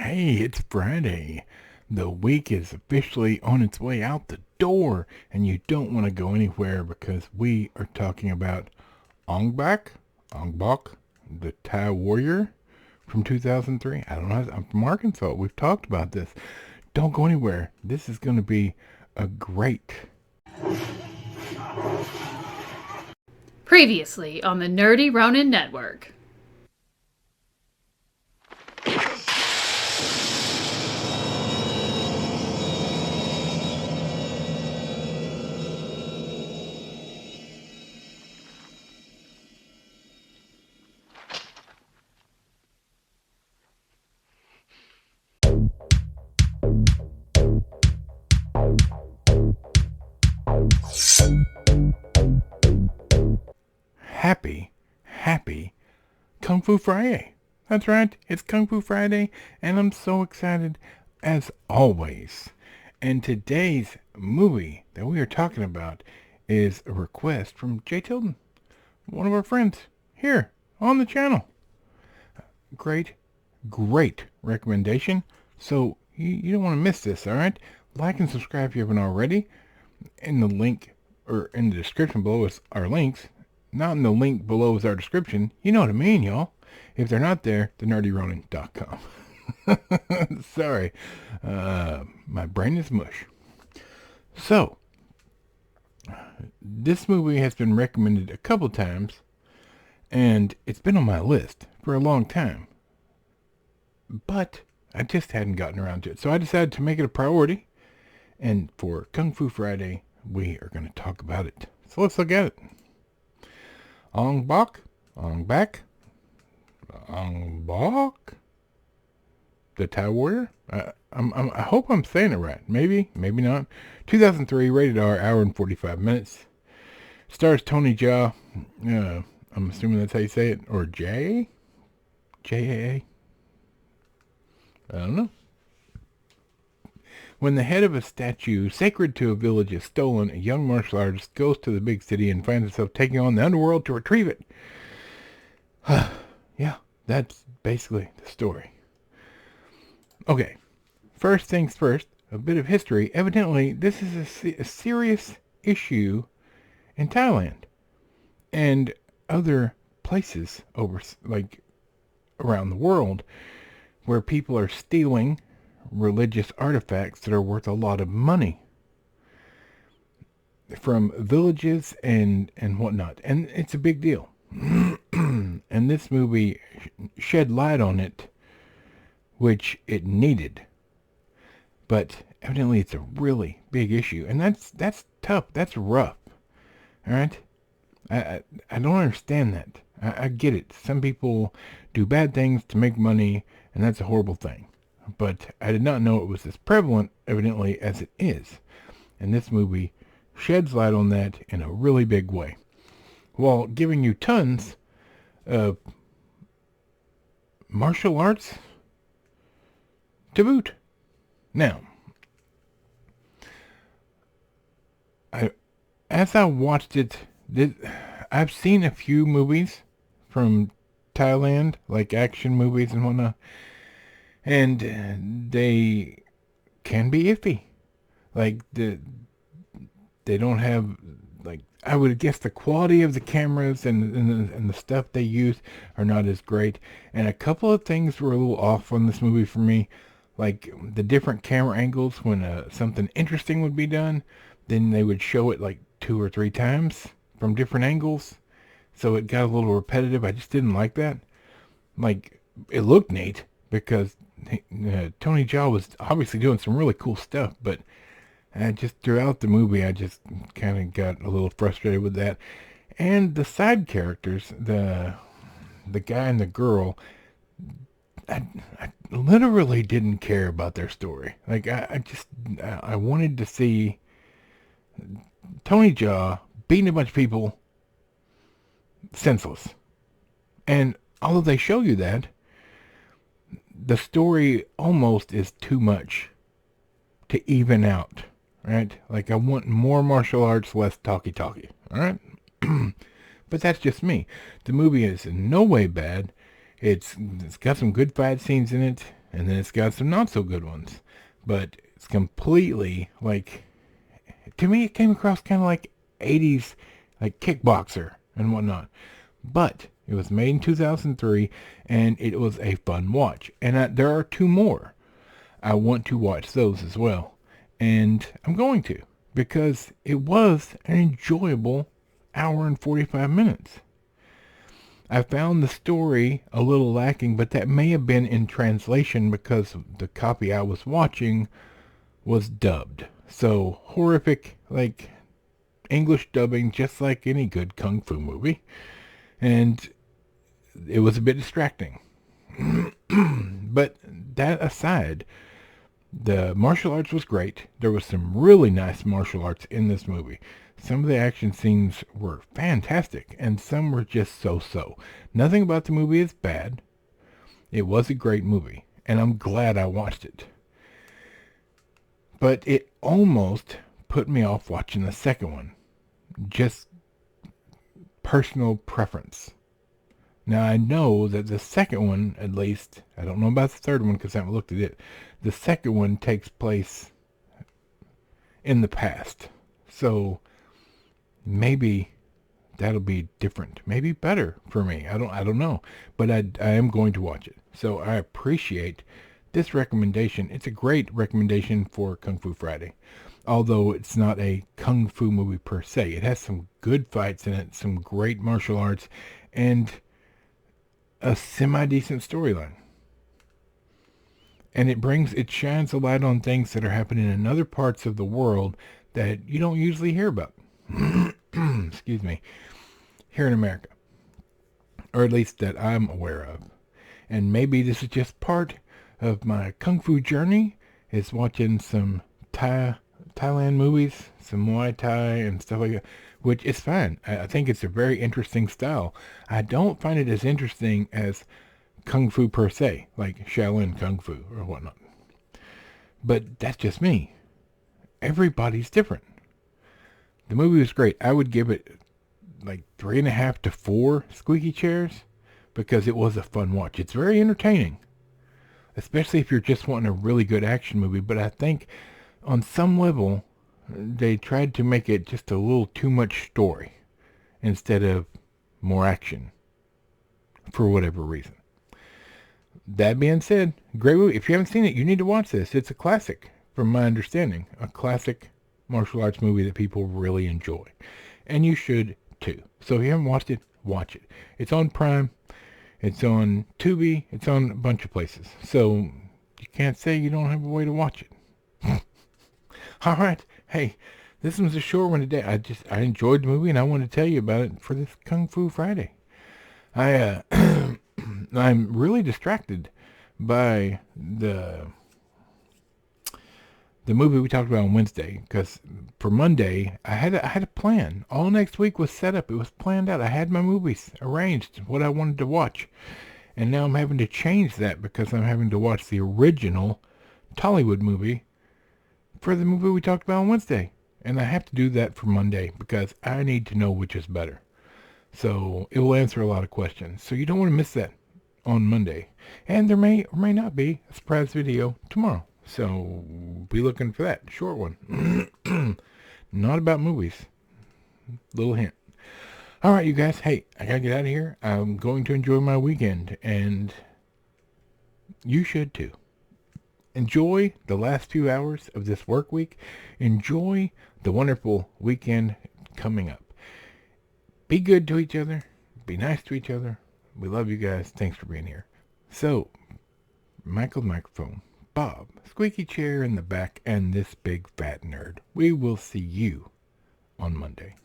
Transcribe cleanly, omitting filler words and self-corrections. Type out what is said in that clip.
Hey, it's Friday. The week is officially on its way out the door, and you don't want to go anywhere because we are talking about Ong-Bak, Ong-Bak, the Thai warrior from 2003. I don't know. I'm from Arkansas. We've talked about this. Don't go anywhere. This is going to be a great. Previously on the Nerdy Ronin Network. Happy Kung Fu Friday. That's right, it's Kung Fu Friday, and I'm so excited as always. And today's movie that we are talking about is a request from JTilton, one of our friends here on the channel. Great, great recommendation. So you don't want to miss this, alright? Like and subscribe if you haven't already. In the link, or in the description below is our links. Not in the link below is our description. You know what I mean, y'all. If they're not there, thenerdyronin.com. Sorry. My brain is mush. So, this movie has been recommended a couple times, and it's been on my list for a long time. But I just hadn't gotten around to it. So I decided to make it a priority, and for Kung Fu Friday, we are going to talk about it. So let's look at it. Ong-Bak, Ong-Bak, Ong-Bak, the Thai warrior. I hope I'm saying it right. Maybe not. 2003, rated R, hour and 45 minutes. Stars Tony Jaa. I'm assuming that's how you say it, or J-A-A. I don't know. When the head of a statue sacred to a village is stolen, a young martial artist goes to the big city and finds himself taking on the underworld to retrieve it. Yeah, that's basically the story. Okay, first things first, a bit of history. Evidently, this is a serious issue in Thailand and other places around the world where people are stealing religious artifacts that are worth a lot of money from villages and whatnot, and it's a big deal. And this movie shed light on it, which it needed, but evidently it's a really big issue, and that's tough. That's rough. All right, I don't understand that. I get it. Some people do bad things to make money, and that's a horrible thing. But I did not know it was as prevalent, evidently, as it is. And this movie sheds light on that in a really big way, while giving you tons of martial arts to boot. Now, as I watched it, I've seen a few movies from Thailand, like action movies and whatnot, and they can be iffy. Like they don't have, like, I would guess the quality of the cameras and the stuff they use are not as great. And a couple of things were a little off on this movie for me, like the different camera angles when something interesting would be done, then they would show it like 2 or 3 times from different angles, so it got a little repetitive. I just didn't like that. Like, it looked neat because Tony Jaa was obviously doing some really cool stuff, but just throughout the movie, I just kind of got a little frustrated with that. And the side characters, the guy and the girl, I literally didn't care about their story. Like, I wanted to see Tony Jaa beating a bunch of people senseless. And although they show you that, the story almost is too much to even out, right? Like, I want more martial arts, less talkie-talkie, alright? But that's just me. The movie is in no way bad. It's got some good fight scenes in it. and then it's got some not so good ones. But it's completely like, to me, it came across kind of like 80s, like Kickboxer and whatnot. But it was made in 2003, and it was a fun watch. And there are two more. I want to watch those as well. And I'm going to, because it was an enjoyable hour and 45 minutes. I found the story a little lacking, but that may have been in translation because the copy I was watching was dubbed. So horrific, like English dubbing, just like any good kung fu movie. And it was a bit distracting. But that aside, the martial arts was great. There was some really nice martial arts in this movie. Some of the action scenes were fantastic, and some were just so-so. Nothing about the movie is bad. It was a great movie, and I'm glad I watched it. But it almost put me off watching the second one. Just personal preference. Now, I know that the second one, at least, I don't know about the third one because I haven't looked at it. The second one takes place in the past. So maybe that'll be different. Maybe better for me. I don't know. But I am going to watch it. So I appreciate this recommendation. It's a great recommendation for Kung Fu Friday. Although it's not a kung fu movie per se. It has some good fights in it, some great martial arts, and a semi-decent storyline. And it shines a light on things that are happening in other parts of the world that you don't usually hear about. Excuse me. Here in America. Or at least that I'm aware of. And maybe this is just part of my kung fu journey, is watching some Thailand movies, some Muay Thai and stuff like that, which is fine. I think it's a very interesting style. I don't find it as interesting as Kung Fu per se, like Shaolin Kung Fu or whatnot. But that's just me. Everybody's different. The movie was great. I would give it like 3.5 to 4 squeaky chairs because it was a fun watch. It's very entertaining, especially if you're just wanting a really good action movie. But I think on some level, they tried to make it just a little too much story instead of more action for whatever reason. That being said, great movie. If you haven't seen it, you need to watch this. It's a classic, from my understanding. A classic martial arts movie that people really enjoy. And you should too. So if you haven't watched it, watch it. It's on Prime. It's on Tubi. It's on a bunch of places. So you can't say you don't have a way to watch it. All right. Hey, this was a short one today. I enjoyed the movie and I want to tell you about it for this Kung Fu Friday. I'm really distracted by the movie we talked about on Wednesday, because for Monday I had a plan. All next week was set up. It was planned out. I had my movies arranged, what I wanted to watch, and now I'm having to change that because I'm having to watch the original Tollywood movie for the movie we talked about on Wednesday, and I have to do that for Monday because I need to know which is better. So it will answer a lot of questions. So you don't want to miss that on Monday. And there may or may not be a surprise video tomorrow. So be looking for that. Short one. Not about movies. Little hint. All right, you guys. Hey, I got to get out of here. I'm going to enjoy my weekend. And you should too. Enjoy the last few hours of this work week. Enjoy the wonderful weekend coming up. Be good to each other. Be nice to each other. We love you guys. Thanks for being here. So, Michael's microphone, Bob, squeaky chair in the back, and this big fat nerd. We will see you on Monday.